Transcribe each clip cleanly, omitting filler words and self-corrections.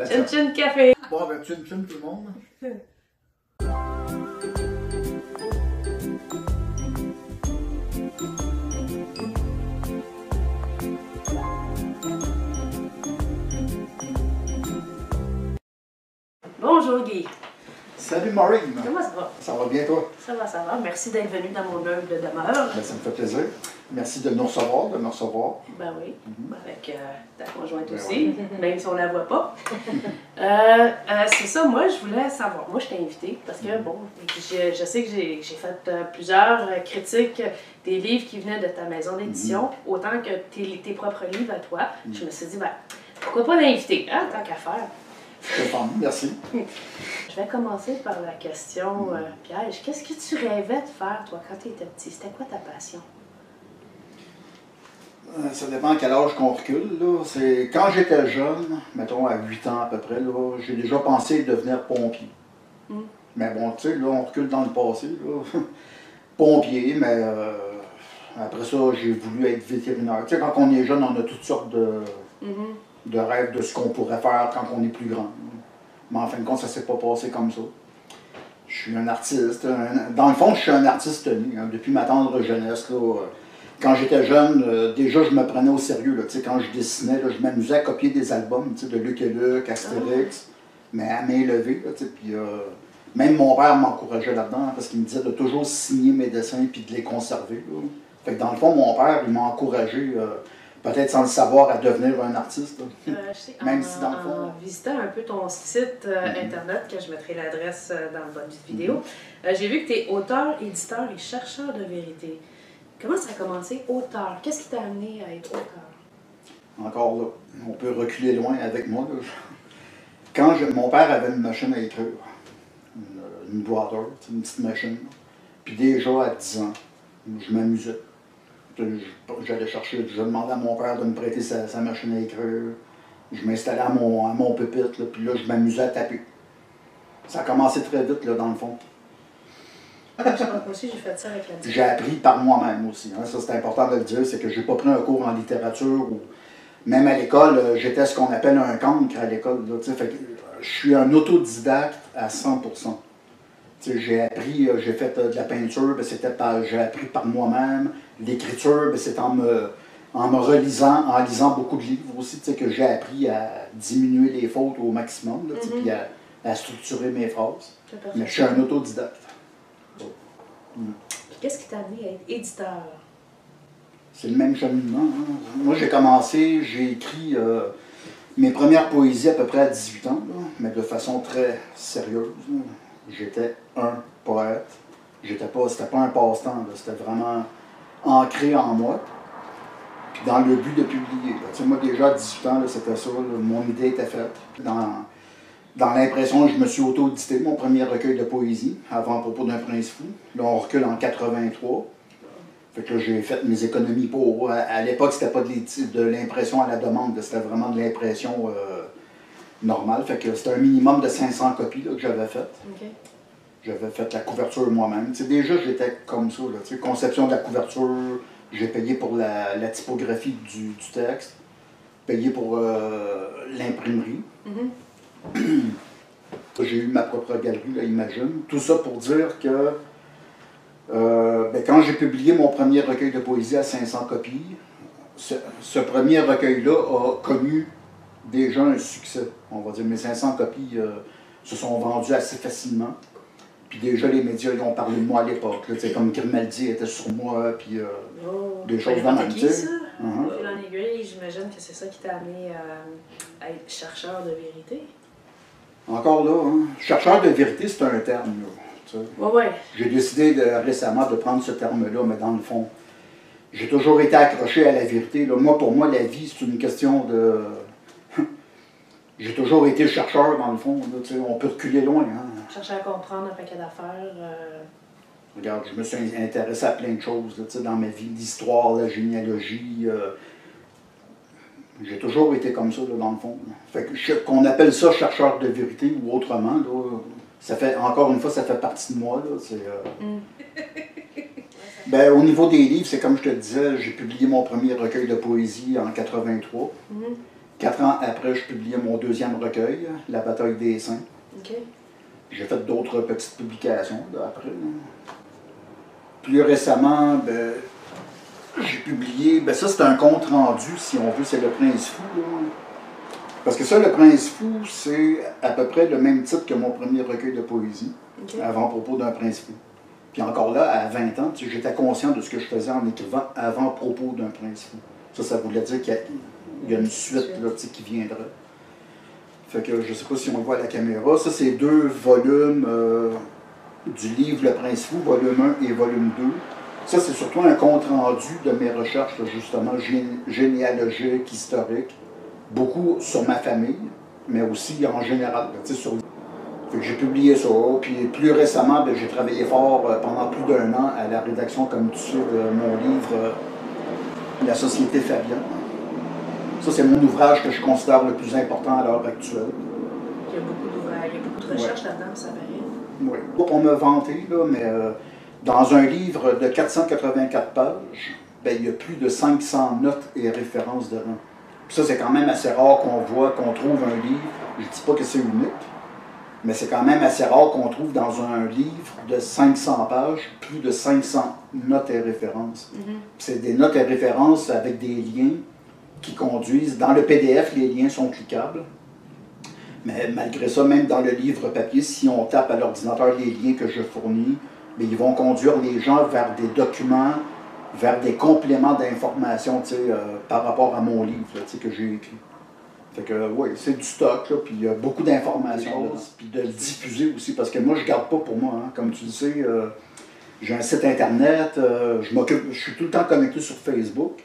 Chin chin café! Bon, ben chin chin tout le monde. Bonjour Guy! Salut Maureen. Comment ça va? Ça va bien toi? Ça va, ça va. Merci d'être venu dans mon humble demeure. Ben, ça me fait plaisir. Merci de nous recevoir, de me recevoir. Ben oui, avec ta conjointe Ben aussi, même si on la voit pas. C'est ça, moi je voulais savoir. Moi je t'ai invité parce que bon, je sais que j'ai fait plusieurs critiques des livres qui venaient de ta maison d'édition, autant que tes propres livres à toi. Je me suis dit, ben, pourquoi pas l'inviter, hein, tant qu'à faire. Merci. Je vais commencer par la question piège. Qu'est-ce que tu rêvais de faire, toi, quand tu étais petit? C'était quoi ta passion? Ça dépend à quel âge qu'on recule. C'est quand j'étais jeune, mettons à 8 ans à peu près, j'ai déjà pensé devenir pompier. Mais bon, tu sais, là, on recule dans le passé. Là. Pompier, mais après ça, j'ai voulu être vétérinaire. Tu sais, quand on est jeune, on a toutes sortes de rêves de ce qu'on pourrait faire quand on est plus grand. Mais en fin de compte, ça ne s'est pas passé comme ça. Je suis un artiste. Dans le fond, je suis un artiste né. Depuis ma tendre jeunesse. Là, quand j'étais jeune, déjà, je me prenais au sérieux. Là, quand je dessinais, là, je m'amusais à copier des albums de Lucky Luke, Astérix, mais à main levée. Puis, même mon père m'encourageait là-dedans parce qu'il me disait de toujours signer mes dessins et de les conserver. Là. Fait que dans le fond, mon père, il m'a encouragé, peut-être sans le savoir, à devenir un artiste. Je sais, même si dans le fond... En visitant un peu ton site internet, que je mettrai l'adresse dans le bas de vidéo, j'ai vu que tu es auteur, éditeur et chercheur de vérité. Comment ça a commencé, auteur? Qu'est-ce qui t'a amené à être auteur? Encore là, on peut reculer loin avec moi. Là. Quand mon père avait une machine à écrire, une boîteur, une petite machine, puis déjà à 10 ans, je m'amusais. J'allais chercher, je demandais à mon père de me prêter sa machine à écrire. Je m'installais à mon pupitre, là, puis là, je m'amusais à taper. Ça a commencé très vite, là, dans le fond. Moi aussi, j'ai fait ça avec la J'ai appris par moi-même aussi. Hein. Ça, c'est important de le dire, c'est que j'ai pas pris un cours en littérature. Ou même à l'école, j'étais ce qu'on appelle un cancre à l'école. Fait que je suis un autodidacte à 100%. J'ai appris, j'ai fait de la peinture, j'ai appris par moi-même. L'écriture, c'est en me relisant, en lisant beaucoup de livres aussi, que j'ai appris à diminuer les fautes au maximum, là, puis à structurer mes phrases. Mais je suis un autodidacte. Qu'est-ce qui t'a amené à être éditeur? C'est le même cheminement. Hein. Moi, j'ai commencé, j'ai écrit mes premières poésies à peu près à 18 ans, là, mais de façon très sérieuse. J'étais un poète. C'était pas un passe-temps, c'était vraiment ancré en moi. Puis dans le but de publier. Moi, déjà à 18 ans, c'était ça, mon idée était faite. Dans l'impression que je me suis auto-édité mon premier recueil de poésie, avant Propos d'un prince fou. Là, on recule en 83. Fait que là, j'ai fait mes économies pour. À l'époque, c'était pas de l'impression à la demande, c'était vraiment de l'impression normale. Fait que c'était un minimum de 500 copies là, que j'avais faites. Okay. J'avais fait la couverture moi-même. Déjà, j'étais comme ça. Là, conception de la couverture, j'ai payé pour la typographie du texte, payé pour l'imprimerie. J'ai eu ma propre galerie, là, imagine. Tout ça pour dire que quand j'ai publié mon premier recueil de poésie à 500 copies, ce premier recueil-là a connu déjà un succès. On va dire mes 500 copies se sont vendues assez facilement. Puis déjà, les médias ils ont parlé de moi à l'époque. Comme Grimaldi était sur moi, puis des choses dans la même. C'est ça? Fil en aiguille, j'imagine que c'est ça qui t'a amené à être chercheur de vérité. Encore là, hein, chercheur de vérité, c'est un terme. Ouais. J'ai décidé récemment de prendre ce terme-là, mais dans le fond, j'ai toujours été accroché à la vérité. Là. Moi, pour moi, la vie, c'est une question de... J'ai toujours été chercheur, dans le fond. Là, on peut reculer loin. Hein. Chercher à comprendre un paquet d'affaires. Regarde, je me suis intéressé à plein de choses là, dans ma vie. L'histoire, la généalogie. J'ai toujours été comme ça, là, dans le fond. Fait que qu'on appelle ça chercheur de vérité ou autrement, là, ça fait, encore une fois, ça fait partie de moi. Là, ben, au niveau des livres, c'est comme je te disais, j'ai publié mon premier recueil de poésie en 83. 4 ans après, je publiais mon deuxième recueil, La bataille des saints. OK. J'ai fait d'autres petites publications là, après. Là. Plus récemment, ben, j'ai publié, ben ça c'est un compte rendu, si on veut, c'est Le Prince Fou. Là. Parce que ça, Le Prince Fou, c'est à peu près le même titre que mon premier recueil de poésie, OK. Avant-propos d'un Prince Fou. Puis encore là, à 20 ans, j'étais conscient de ce que je faisais en écrivant Avant-propos d'un Prince Fou. Ça voulait dire qu'il y a une suite là, qui viendra. Fait que je ne sais pas si on le voit à la caméra. Ça, c'est 2 volumes du livre Le Prince Fou, volume 1 et volume 2. Ça, c'est surtout un compte rendu de mes recherches, là, justement, généalogiques, historiques. Beaucoup sur ma famille, mais aussi en général. Là, sur... Fait que j'ai publié ça. Puis plus récemment, j'ai travaillé fort pendant plus d'1 an à la rédaction, comme tu sais, de mon livre La Société Fabian. Ça, c'est mon ouvrage que je considère le plus important à l'heure actuelle. Il y a beaucoup d'ouvrages, il y a beaucoup de recherches là-dedans, ça paraît. Oui. Pas pour me vanter, là, mais dans un livre de 484 pages, ben, il y a plus de 500 notes et références dedans. Puis ça, c'est quand même assez rare qu'on trouve un livre. Je ne dis pas que c'est unique, mais c'est quand même assez rare qu'on trouve dans un livre de 500 pages plus de 500 notes et références. C'est des notes et références avec des liens qui conduisent. Dans le PDF, les liens sont cliquables. Mais malgré ça, même dans le livre papier, si on tape à l'ordinateur les liens que je fournis, bien, ils vont conduire les gens vers des documents, vers des compléments d'informations par rapport à mon livre là, que j'ai écrit. Fait que oui, c'est du stock, là, puis il y a beaucoup d'informations, puis de le diffuser aussi, parce que moi, je garde pas pour moi. Hein. Comme tu le sais, j'ai un site internet, je suis tout le temps connecté sur Facebook.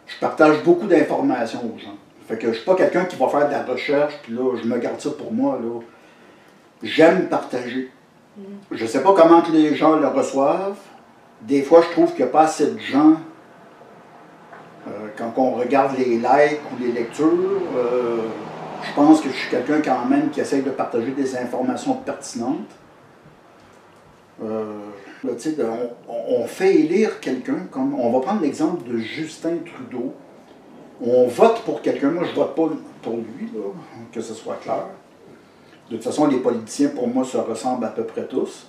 Je partage beaucoup d'informations aux gens. Fait que je suis pas quelqu'un qui va faire de la recherche, puis là, je me garde ça pour moi, là. J'aime partager. Je sais pas comment que les gens le reçoivent. Des fois, je trouve qu'il n'y a pas assez de gens, quand on regarde les likes ou les lectures, je pense que je suis quelqu'un quand même qui essaye de partager des informations pertinentes. Là, on fait élire quelqu'un, comme on va prendre l'exemple de Justin Trudeau. On vote pour quelqu'un, moi je vote pas pour lui, là, que ce soit clair. De toute façon, les politiciens pour moi se ressemblent à peu près tous.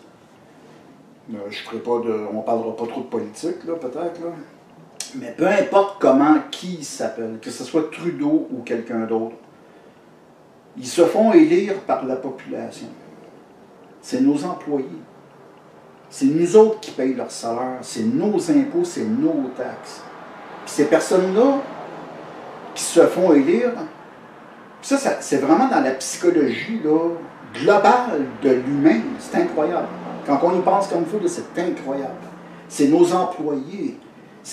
Je ferai pas on parlera pas trop de politique, là, peut-être. Là. Mais peu importe comment, qui s'appelle, que ce soit Trudeau ou quelqu'un d'autre, ils se font élire par la population. C'est nos employés. C'est nous autres qui payent leur salaire. C'est nos impôts, c'est nos taxes. Puis ces personnes-là qui se font élire, ça c'est vraiment dans la psychologie là, globale de l'humain. C'est incroyable. Quand on y pense comme il faut, c'est incroyable. C'est nos employés.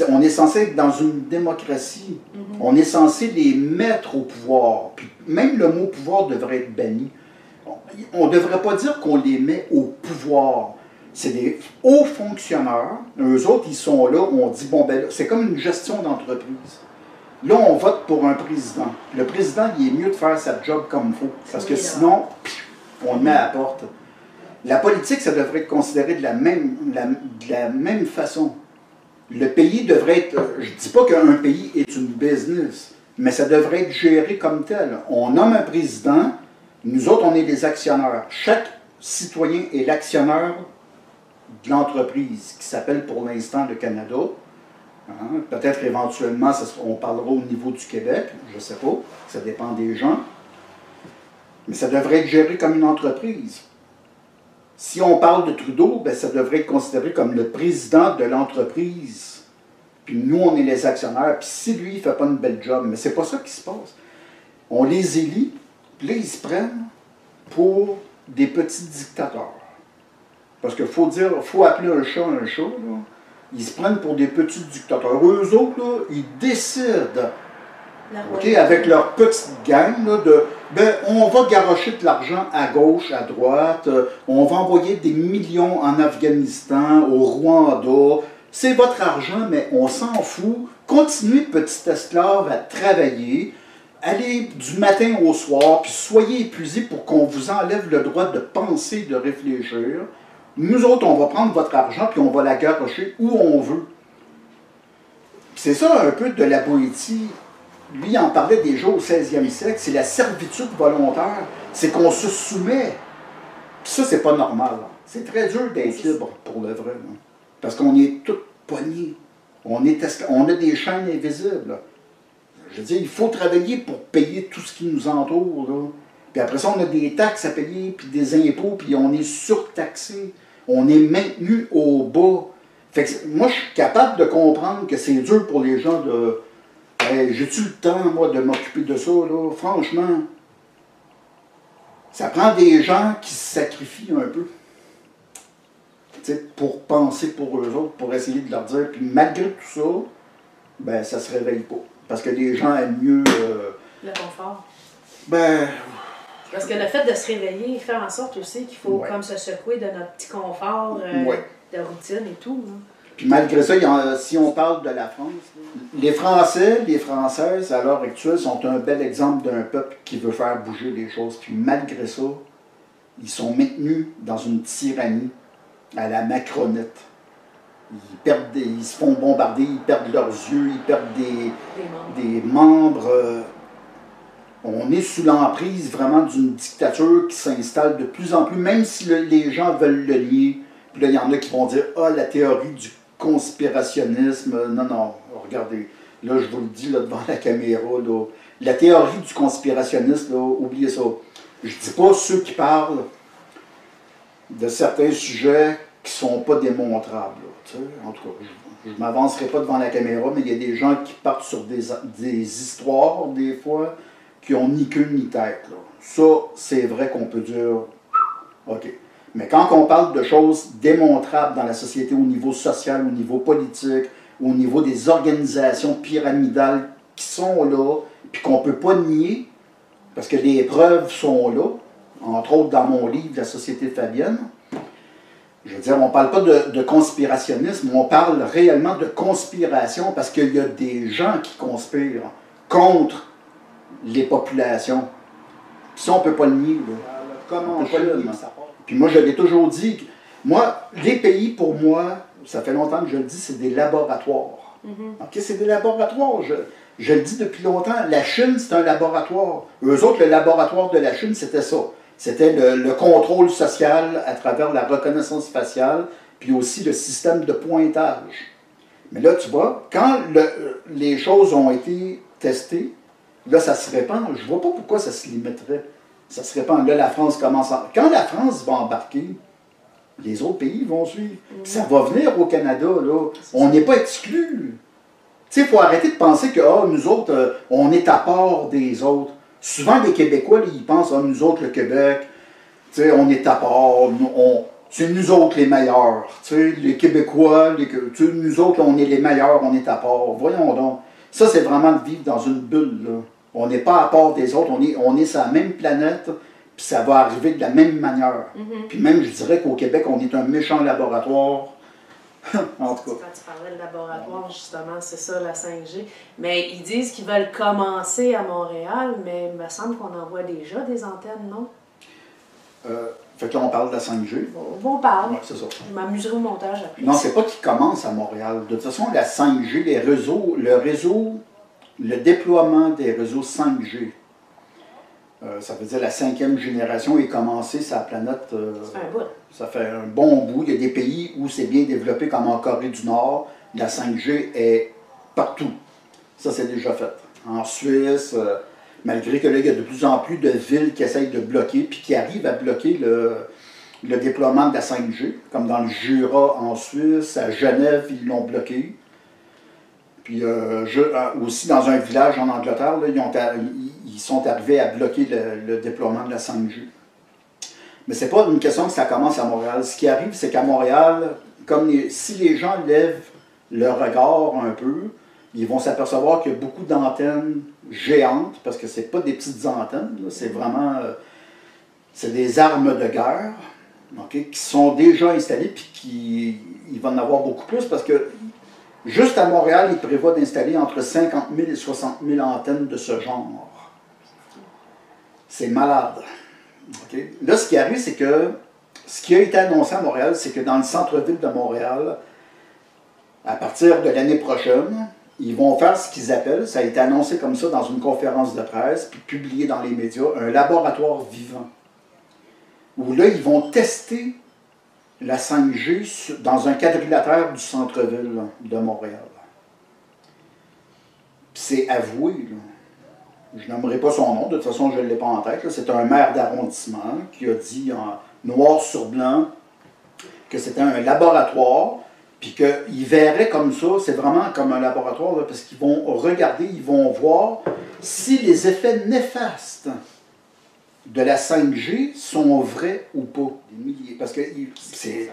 On est censé être dans une démocratie. On est censé les mettre au pouvoir. Puis même le mot pouvoir devrait être banni. On ne devrait pas dire qu'on les met au pouvoir. C'est des hauts fonctionnaires. Eux autres, ils sont là. On dit, bon, ben, c'est comme une gestion d'entreprise. Là, on vote pour un président. Le président, il est mieux de faire sa job comme il faut. Parce que sinon, on le met à la porte. La politique, ça devrait être considéré de la même façon. Le pays devrait être... Je ne dis pas qu'un pays est une business, mais ça devrait être géré comme tel. On nomme un président, nous autres, on est des actionnaires. Chaque citoyen est l'actionnaire de l'entreprise, qui s'appelle pour l'instant le Canada. Hein? Peut-être éventuellement, on parlera au niveau du Québec, je ne sais pas, ça dépend des gens. Mais ça devrait être géré comme une entreprise. Si on parle de Trudeau, ben, ça devrait être considéré comme le président de l'entreprise. Puis nous, on est les actionnaires. Puis si lui, il ne fait pas une belle job, mais c'est pas ça qui se passe. On les élit, puis là, ils se prennent pour des petits dictateurs. Parce qu'il faut appeler un chat. Là. Ils se prennent pour des petits dictateurs. Eux autres, là, ils décident, avec leur petite gang, là, on va garrocher de l'argent à gauche, à droite, on va envoyer des millions en Afghanistan, au Rwanda. C'est votre argent, mais on s'en fout. Continuez, petit esclave, à travailler. Allez du matin au soir, puis soyez épuisés pour qu'on vous enlève le droit de penser, de réfléchir. Nous autres, on va prendre votre argent, puis on va la garrocher où on veut. C'est ça un peu de la poésie lui, il en parlait déjà au 16e siècle, c'est la servitude volontaire, c'est qu'on se soumet. Puis ça, c'est pas normal. C'est très dur d'être libre pour le vrai. Là. Parce qu'on est tous poignés. On a des chaînes invisibles. Là. Je veux dire, il faut travailler pour payer tout ce qui nous entoure. Là. Puis après ça, on a des taxes à payer, puis des impôts, puis on est surtaxé. On est maintenu au bas. Fait que moi, je suis capable de comprendre que c'est dur pour les gens de... Hey, j'ai-tu le temps, moi, de m'occuper de ça, là? Franchement, ça prend des gens qui se sacrifient un peu. Pour penser pour eux autres, pour essayer de leur dire. Puis malgré tout ça, ben ça se réveille pas. Parce que les gens aiment mieux... le confort. Ben... Parce que le fait de se réveiller fait en sorte aussi qu'il faut comme se secouer de notre petit confort de routine et tout. Hein. Puis malgré ça, si on parle de la France, les Français, les Françaises, à l'heure actuelle, sont un bel exemple d'un peuple qui veut faire bouger les choses. Puis malgré ça, ils sont maintenus dans une tyrannie à la macronite. Ils se font bombarder, ils perdent leurs yeux, ils perdent des membres. On est sous l'emprise vraiment d'une dictature qui s'installe de plus en plus, même si les gens veulent le nier. Puis là, il y en a qui vont dire « Ah, la théorie du conspirationnisme. » Non, non, regardez. Là, je vous le dis là, devant la caméra. Là, la théorie du conspirationnisme, là, oubliez ça. Je ne dis pas ceux qui parlent de certains sujets qui ne sont pas démontrables. Là, en tout cas, je ne m'avancerai pas devant la caméra, mais il y a des gens qui partent sur des histoires, des fois, qui n'ont ni queue ni tête. Là. Ça, c'est vrai qu'on peut dire « OK ». Mais quand on parle de choses démontrables dans la société au niveau social, au niveau politique, au niveau des organisations pyramidales qui sont là, puis qu'on ne peut pas nier, parce que les preuves sont là, entre autres dans mon livre « La société fabienne », je veux dire, on ne parle pas de conspirationnisme, on parle réellement de conspiration, parce qu'il y a des gens qui conspirent contre les populations. Puis ça, on ne peut pas le nier. Là. Comment on peut pas le nier? Puis moi, je l'ai toujours dit. Moi, les pays, pour moi, ça fait longtemps que je le dis, c'est des laboratoires. OK, c'est des laboratoires. Je le dis depuis longtemps. La Chine, c'est un laboratoire. Eux autres, le laboratoire de la Chine, c'était ça. C'était le contrôle social à travers la reconnaissance faciale, puis aussi le système de pointage. Mais là, tu vois, quand les choses ont été testées, là, ça se répand. Je ne vois pas pourquoi ça se limiterait. Ça se répand. Là, la France commence à... Quand la France va embarquer, les autres pays vont suivre. Puis ça va venir au Canada, là. On n'est pas exclus. Tu sais, il faut arrêter de penser que nous autres, on est à part des autres. Souvent, les Québécois, là, ils pensent, nous autres, le Québec, tu sais, on est à part, c'est nous autres les meilleurs. Tu sais, les Québécois, nous autres, on est les meilleurs, on est à part. Voyons donc. Ça, c'est vraiment de vivre dans une bulle, là. On n'est pas à part des autres, on est sur la même planète, puis ça va arriver de la même manière. Puis même, je dirais qu'au Québec, on est un méchant laboratoire. En tout cas. Quand tu parlais de laboratoire, justement, c'est ça, la 5G. Mais ils disent qu'ils veulent commencer à Montréal, mais il me semble qu'on envoie déjà des antennes, non? Fait que là, on parle de la 5G. On parle. Ouais, c'est ça. Je m'amuserai au montage après. Non, c'est pas qu'ils commencent à Montréal. De toute façon, la 5G, le déploiement des réseaux 5G, ça veut dire la 5e génération est commencée sur la planète. Ça fait un bout. Ça fait un bon bout. Il y a des pays où c'est bien développé, comme en Corée du Nord. La 5G est partout. Ça, c'est déjà fait. En Suisse, malgré que là, il y a de plus en plus de villes qui essayent de bloquer, puis qui arrivent à bloquer le déploiement de la 5G, comme dans le Jura en Suisse, à Genève, ils l'ont bloqué. Puis aussi dans un village en Angleterre, là, ils sont arrivés à bloquer le déploiement de la 5G. Mais ce n'est pas une question que ça commence à Montréal. Ce qui arrive, c'est qu'à Montréal, si les gens lèvent le regard un peu, ils vont s'apercevoir qu'il y a beaucoup d'antennes géantes, parce que ce n'est pas des petites antennes, c'est vraiment c'est des armes de guerre, okay, qui sont déjà installées, puis il va en avoir beaucoup plus, parce que juste à Montréal, ils prévoient d'installer entre 50 000 et 60 000 antennes de ce genre. C'est malade. Okay. Là, ce qui arrive, c'est que ce qui a été annoncé à Montréal, c'est que dans le centre-ville de Montréal, à partir de l'année prochaine, ils vont faire ce qu'ils appellent, ça a été annoncé comme ça dans une conférence de presse, puis publié dans les médias, un laboratoire vivant. Où là, ils vont tester la 5G dans un quadrilatère du centre-ville de Montréal. C'est avoué, là. Je n'aimerais pas son nom, de toute façon je ne l'ai pas en tête. C'est un maire d'arrondissement qui a dit en noir sur blanc que c'était un laboratoire, puis qu'ils verraient comme ça, c'est vraiment comme un laboratoire, là, parce qu'ils vont regarder, ils vont voir si les effets néfastes de la 5G sont vrais ou pas. Parce que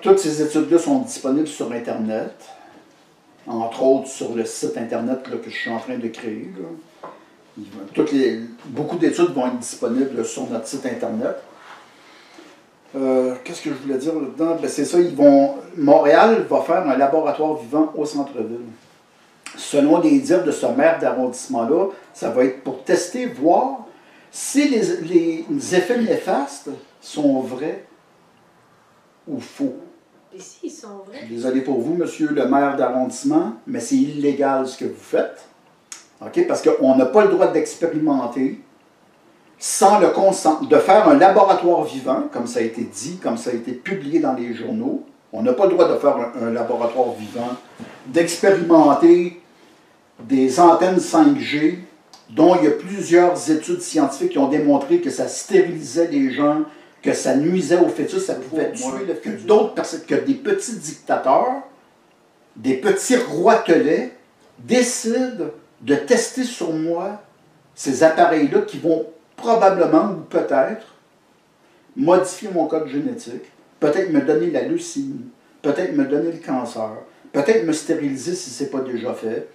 toutes ces études-là sont disponibles sur Internet, entre autres sur le site Internet là, que je suis en train de créer. Là. Beaucoup d'études vont être disponibles sur notre site Internet. Qu'est-ce que je voulais dire là-dedans? Ben, c'est ça, Montréal va faire un laboratoire vivant au centre-ville. Selon les dires de ce maire d'arrondissement-là, ça va être pour tester, voir si les effets néfastes sont vrais ou faux. Et s'ils sont vrais? Je suis désolé pour vous, monsieur le maire d'arrondissement, mais c'est illégal ce que vous faites. Okay? Parce qu'on n'a pas le droit d'expérimenter sans le consentement, de faire un laboratoire vivant, comme ça a été dit, comme ça a été publié dans les journaux. On n'a pas le droit de faire un laboratoire vivant, d'expérimenter des antennes 5G, dont il y a plusieurs études scientifiques qui ont démontré que ça stérilisait les gens, que ça nuisait aux fœtus, ça pouvait tuer le fœtus. D'autres personnes, que des petits dictateurs, des petits roitelets, décident de tester sur moi ces appareils-là qui vont probablement ou peut-être modifier mon code génétique, peut-être me donner la leucémie, peut-être me donner le cancer, peut-être me stériliser si ce n'est pas déjà fait.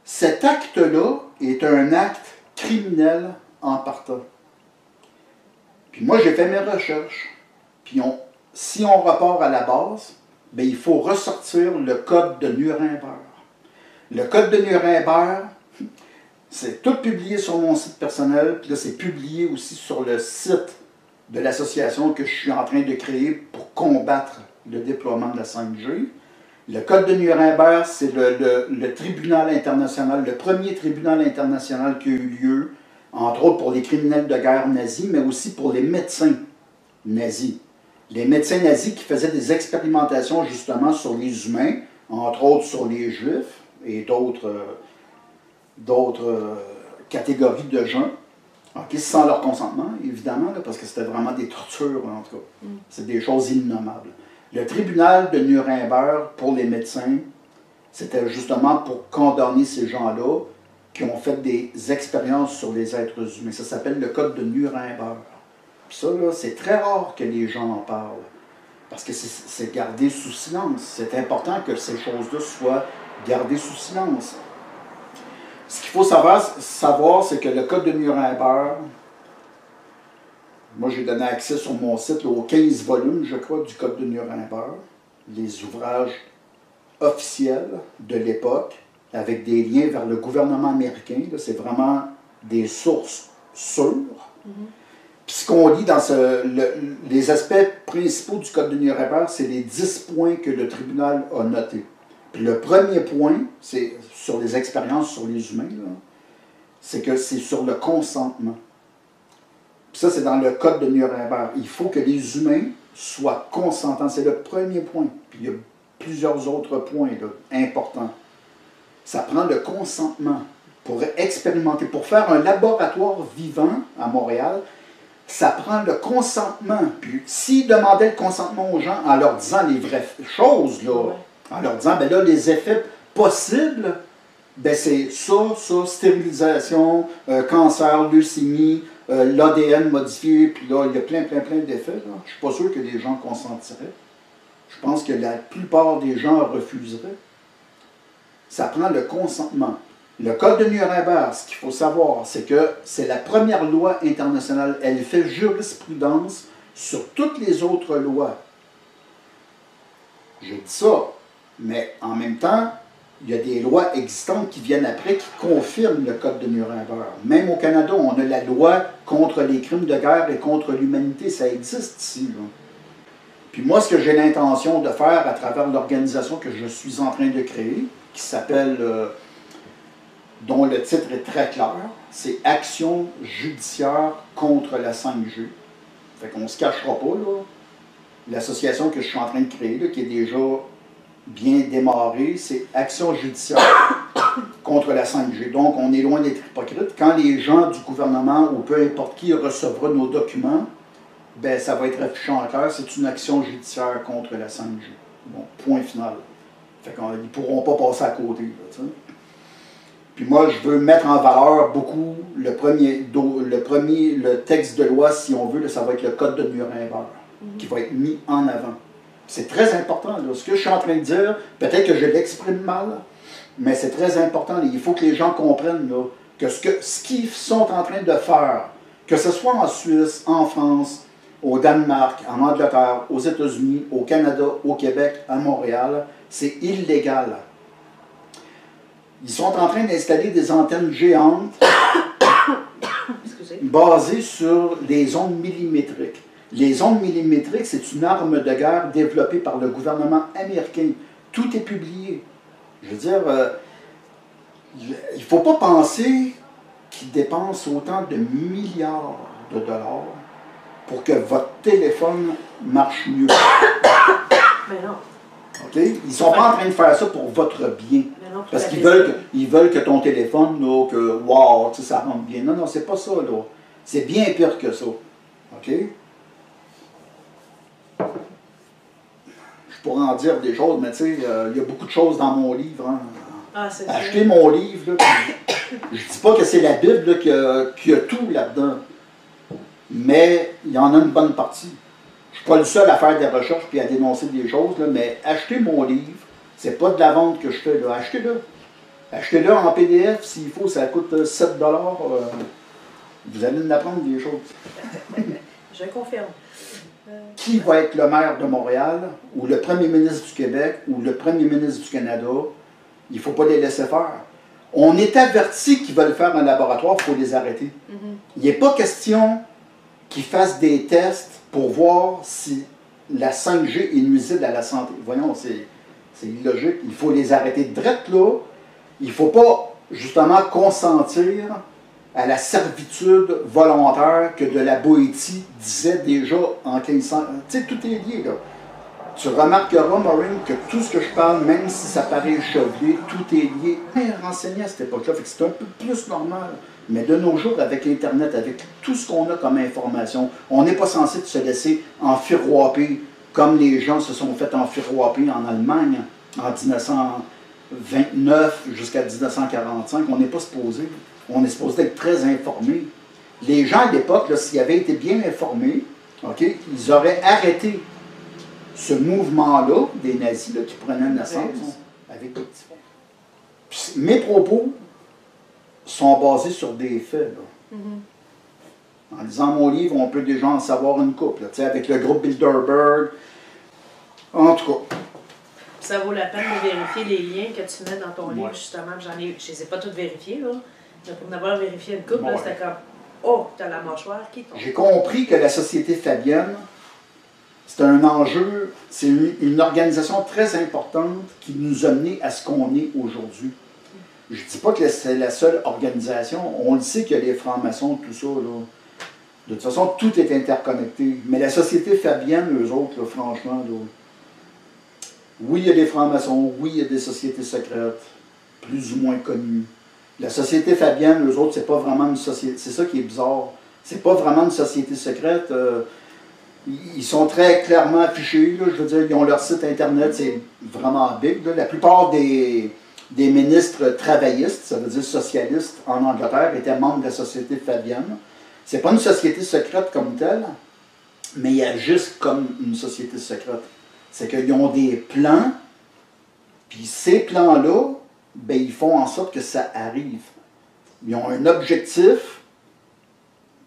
Cet acte-là est un acte criminel en partant. Puis moi, j'ai fait mes recherches. Puis si on repart à la base, bien, il faut ressortir le code de Nuremberg. Le code de Nuremberg, c'est tout publié sur mon site personnel, puis là, c'est publié aussi sur le site de l'association que je suis en train de créer pour combattre le déploiement de la 5G. Le code de Nuremberg, c'est le tribunal international, le premier tribunal international qui a eu lieu, entre autres pour les criminels de guerre nazis, mais aussi pour les médecins nazis. Les médecins nazis qui faisaient des expérimentations justement sur les humains, entre autres sur les juifs et d'autres catégories de gens, okay, sans leur consentement, évidemment, là, parce que c'était vraiment des tortures, en tout cas. C'est des choses innommables. Le tribunal de Nuremberg, pour les médecins, c'était justement pour condamner ces gens-là qui ont fait des expériences sur les êtres humains. Ça s'appelle le code de Nuremberg. Puis ça, là, c'est très rare que les gens en parlent, parce que c'est gardé sous silence. C'est important que ces choses-là soient gardées sous silence. Ce qu'il faut savoir, c'est que le code de Nuremberg, moi j'ai donné accès sur mon site là, aux 15 volumes, je crois, du code de Nuremberg, les ouvrages officiels de l'époque, avec des liens vers le gouvernement américain. C'est vraiment des sources sûres. Puis ce qu'on lit dans les aspects principaux du code de Nuremberg, c'est les 10 points que le tribunal a notés. Puis le premier point, c'est sur les expériences sur les humains, c'est que c'est sur le consentement. Puis ça, c'est dans le code de Nuremberg. Il faut que les humains soient consentants. C'est le premier point. Puis il y a plusieurs autres points là, importants. Ça prend le consentement pour expérimenter, pour faire un laboratoire vivant à Montréal. Ça prend le consentement. Puis s'ils demandaient le consentement aux gens en leur disant les vraies choses, là, en leur disant, ben là, les effets possibles, ben c'est ça, stérilisation, cancer, leucémie, l'ADN modifié, puis là, il y a plein d'effets. Je ne suis pas sûr que les gens consentiraient. Je pense que la plupart des gens refuseraient. Ça prend le consentement. Le code de Nuremberg, ce qu'il faut savoir, c'est que c'est la première loi internationale. Elle fait jurisprudence sur toutes les autres lois. Je dis ça, mais en même temps, il y a des lois existantes qui viennent après qui confirment le code de Nuremberg. Même au Canada, on a la loi contre les crimes de guerre et contre l'humanité. Ça existe ici. Là. Puis moi, ce que j'ai l'intention de faire à travers l'organisation que je suis en train de créer, qui s'appelle, dont le titre est très clair, c'est Action judiciaire contre la 5G. Fait qu'on ne se cachera pas, là. L'association que je suis en train de créer, là, qui est déjà bien démarrée, c'est Action judiciaire contre la 5G. Donc, on est loin d'être hypocrite. Quand les gens du gouvernement ou peu importe qui recevra nos documents, ben, ça va être affiché en clair, c'est une action judiciaire contre la 5G. Bon, point final. Fait qu'ils ne pourront pas passer à côté. Là, t'sais. Puis moi, je veux mettre en valeur beaucoup le texte de loi, si on veut, là, ça va être le Code de Nuremberg, qui va être mis en avant. C'est très important. Là. Ce que je suis en train de dire, peut-être que je l'exprime mal, mais c'est très important. Là. Il faut que les gens comprennent là, que ce qu'ils sont en train de faire, que ce soit en Suisse, en France, au Danemark, en Angleterre, aux États-Unis, au Canada, au Québec, à Montréal, c'est illégal. Ils sont en train d'installer des antennes géantes basées sur des ondes millimétriques. Les ondes millimétriques, c'est une arme de guerre développée par le gouvernement américain. Tout est publié. Je veux dire, il ne faut pas penser qu'ils dépensent autant de milliards de dollars pour que votre téléphone marche mieux. Mais non. Okay? Ils ne sont pas en train de faire ça pour votre bien. Non, parce qu'ils veulent que ton téléphone, là, que wow, ça rentre bien. Non, non, c'est pas ça. Là. C'est bien pire que ça. OK? Je pourrais en dire des choses, mais tu sais, il y a beaucoup de choses dans mon livre. Hein. Ah, Achetez mon livre. Là, je dis pas que c'est la Bible là, qui a tout là-dedans. Mais il y en a une bonne partie. Je ne suis pas le seul à faire des recherches et à dénoncer des choses, là, mais achetez mon livre. C'est pas de la vente que je fais là. Achetez-le. Achetez-le en PDF s'il faut, ça coûte 7 $. Vous allez en apprendre des choses. Je confirme. Qui va être le maire de Montréal, ou le premier ministre du Québec, ou le premier ministre du Canada, il ne faut pas les laisser faire. On est averti qu'ils veulent faire un laboratoire, il faut les arrêter. Il n'est pas question qu'ils fassent des tests pour voir si la 5G est nuisible à la santé. Voyons, c'est illogique. Il faut les arrêter direct là. Il ne faut pas, justement, consentir à la servitude volontaire que de la Boétie disait déjà en 1500. Tu sais, tout est lié, là. Tu remarqueras, Maureen, que tout ce que je parle, même si ça paraît échevelé, tout est lié. Renseigné à cette époque-là, c'est un peu plus normal. Mais de nos jours, avec Internet, avec tout ce qu'on a comme information, on n'est pas censé se laisser enfiroiper comme les gens se sont fait enfiroiper en Allemagne en 1929 jusqu'à 1945. On n'est pas supposé. On est supposé être très informé. Les gens à l'époque, s'ils avaient été bien informés, okay, ils auraient arrêté ce mouvement-là des nazis là, qui prenaient naissance avec des petits fonds. Mes propos sont basés sur des faits. Là. En lisant mon livre, on peut déjà en savoir une couple. Là, avec le groupe Bilderberg. En tout cas. Ça vaut la peine de vérifier les liens que tu mets dans ton livre, justement. Je ne les ai pas toutes vérifiés, là. Mais pour en avoir vérifié une couple, c'était comme oh, t'as la mâchoire qui tombe. J'ai compris que la Société Fabienne, c'est un enjeu, c'est une organisation très importante qui nous a menés à ce qu'on est aujourd'hui. Je ne dis pas que c'est la seule organisation. On le sait qu'il y a les francs-maçons, tout ça. Là. De toute façon, tout est interconnecté. Mais la Société Fabienne, eux autres, là, franchement, là, oui, il y a des francs-maçons, oui, il y a des sociétés secrètes, plus ou moins connues. La Société Fabienne, eux autres, c'est pas vraiment une société. C'est ça qui est bizarre. C'est pas vraiment une société secrète. Ils sont très clairement affichés. Là, je veux dire, ils ont leur site Internet, c'est vraiment big. Là. La plupart des ministres travaillistes, ça veut dire socialistes, en Angleterre, étaient membres de la Société Fabienne. C'est pas une société secrète comme telle, mais ils agissent comme une société secrète. C'est qu'ils ont des plans, puis ces plans-là, ben, ils font en sorte que ça arrive. Ils ont un objectif,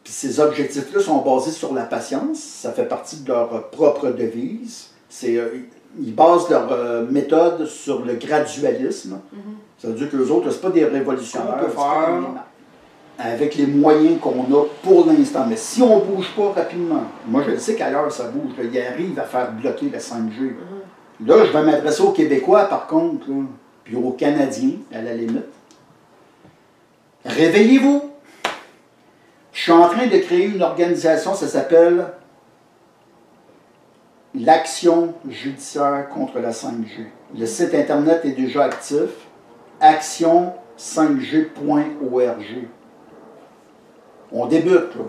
puis ces objectifs-là sont basés sur la patience. Ça fait partie de leur propre devise. Ils basent leur méthode sur le gradualisme. Ça veut dire qu'eux autres, ce pas des révolutionnaires. On peut faire avec les moyens qu'on a pour l'instant l'instant. Mais si on ne bouge pas rapidement, moi je le sais qu'ailleurs ça bouge, là, il arrive à faire bloquer la 5G. Là, je vais m'adresser aux Québécois par contre, là, puis aux Canadiens à la limite. Réveillez-vous! Je suis en train de créer une organisation, ça s'appelle l'Action judiciaire contre la 5G. Le site internet est déjà actif, action5g.org. On débute, là.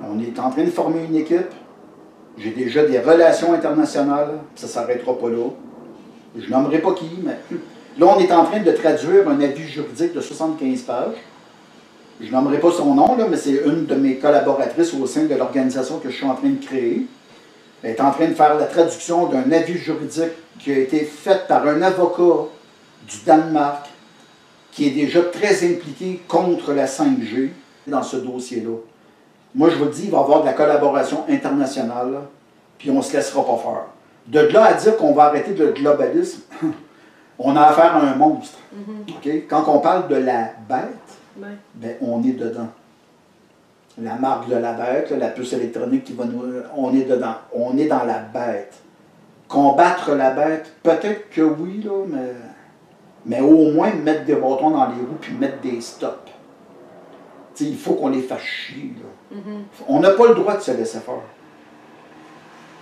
On est en train de former une équipe. J'ai déjà des relations internationales, ça ne s'arrêtera pas là. Je nommerai pas qui, mais là, on est en train de traduire un avis juridique de 75 pages. Je nommerai pas son nom, là, mais c'est une de mes collaboratrices au sein de l'organisation que je suis en train de créer. Elle est en train de faire la traduction d'un avis juridique qui a été fait par un avocat du Danemark qui est déjà très impliqué contre la 5G dans ce dossier-là. Moi, je vous dis, il va y avoir de la collaboration internationale, puis on ne se laissera pas faire. De là à dire qu'on va arrêter le globalisme, on a affaire à un monstre. Okay? Quand on parle de la bête, ben, on est dedans. La marque de la bête, la puce électronique qui va nous... On est dedans. On est dans la bête. Combattre la bête, peut-être que oui, là, mais au moins mettre des bâtons dans les roues puis mettre des stops. T'sais, il faut qu'on les fasse chier. Là. On n'a pas le droit de se laisser faire.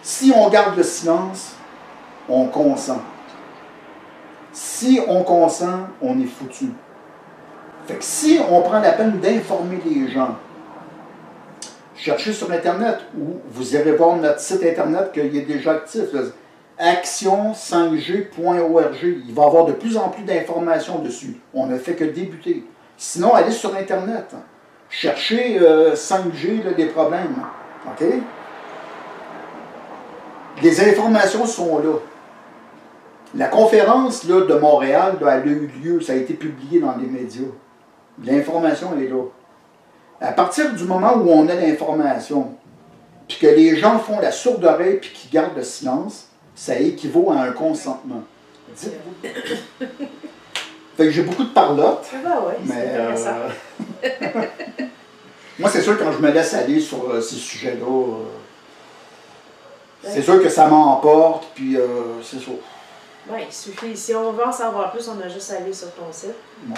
Si on garde le silence, on consent. Si on consent, on est foutu. Fait que si on prend la peine d'informer les gens, cherchez sur Internet ou vous irez voir notre site Internet qui est déjà actif, action5g.org. Il va y avoir de plus en plus d'informations dessus. On ne fait que débuter. Sinon, allez sur Internet. Cherchez 5G, là, des problèmes. OK? Les informations sont là. La conférence là, de Montréal, là, elle a eu lieu, ça a été publié dans les médias. L'information est là. À partir du moment où on a l'information, puis que les gens font la sourde oreille puis qu'ils gardent le silence, ça équivaut à un consentement. Dites-vous. Fait que j'ai beaucoup de parlotte. Ouais, mais moi, c'est sûr, quand je me laisse aller sur ces sujets-là, c'est sûr que ça m'emporte, puis c'est sûr. Oui, il suffit. Si on veut en savoir plus, on a juste à aller sur ton site. Bon.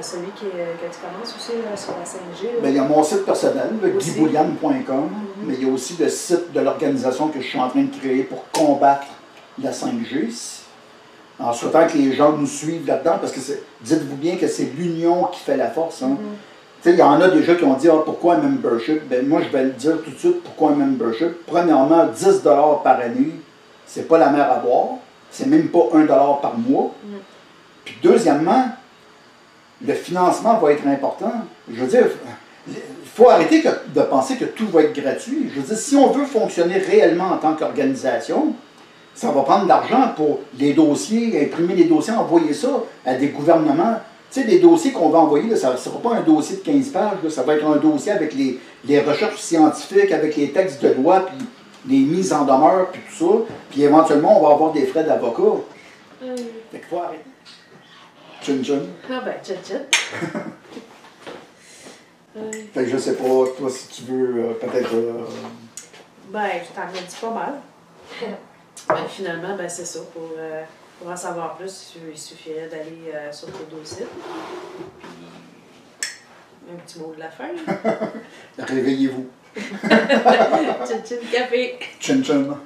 Celui que tu commences aussi là, sur la 5G. Bien, il y a mon site personnel, guybouliane.com, mais il y a aussi le site de l'organisation que je suis en train de créer pour combattre la 5G. En souhaitant que les gens nous suivent là-dedans, parce que dites-vous bien que c'est l'union qui fait la force. Hein. Il y en a déjà qui ont dit pourquoi un membership? Ben, moi, je vais le dire tout de suite pourquoi un membership. Premièrement, 10 $ par année, c'est pas la mer à boire. C'est même pas 1 $ par mois. Puis deuxièmement, le financement va être important. Je veux dire, il faut arrêter de penser que tout va être gratuit. Je veux dire, si on veut fonctionner réellement en tant qu'organisation, ça va prendre de l'argent pour les dossiers, imprimer les dossiers, envoyer ça à des gouvernements. Tu sais, les dossiers qu'on va envoyer, là, ça ne sera pas un dossier de 15 pages, là, ça va être un dossier avec les recherches scientifiques, avec les textes de loi, puis les mises en demeure, puis tout ça. Puis éventuellement, on va avoir des frais d'avocat. Fait qu'il faut arrêter. Tchin tchin. Ah ben, tchin tchin. Fait que je sais pas, toi, si tu veux, peut-être... Ben, je t'en ai dit pas mal. Ben, finalement, ben, c'est ça. Pour en savoir plus, il suffirait d'aller sur tes deux sites. Puis, un petit mot de la fin. Réveillez-vous. Tchin tchin café. Tchin tchin.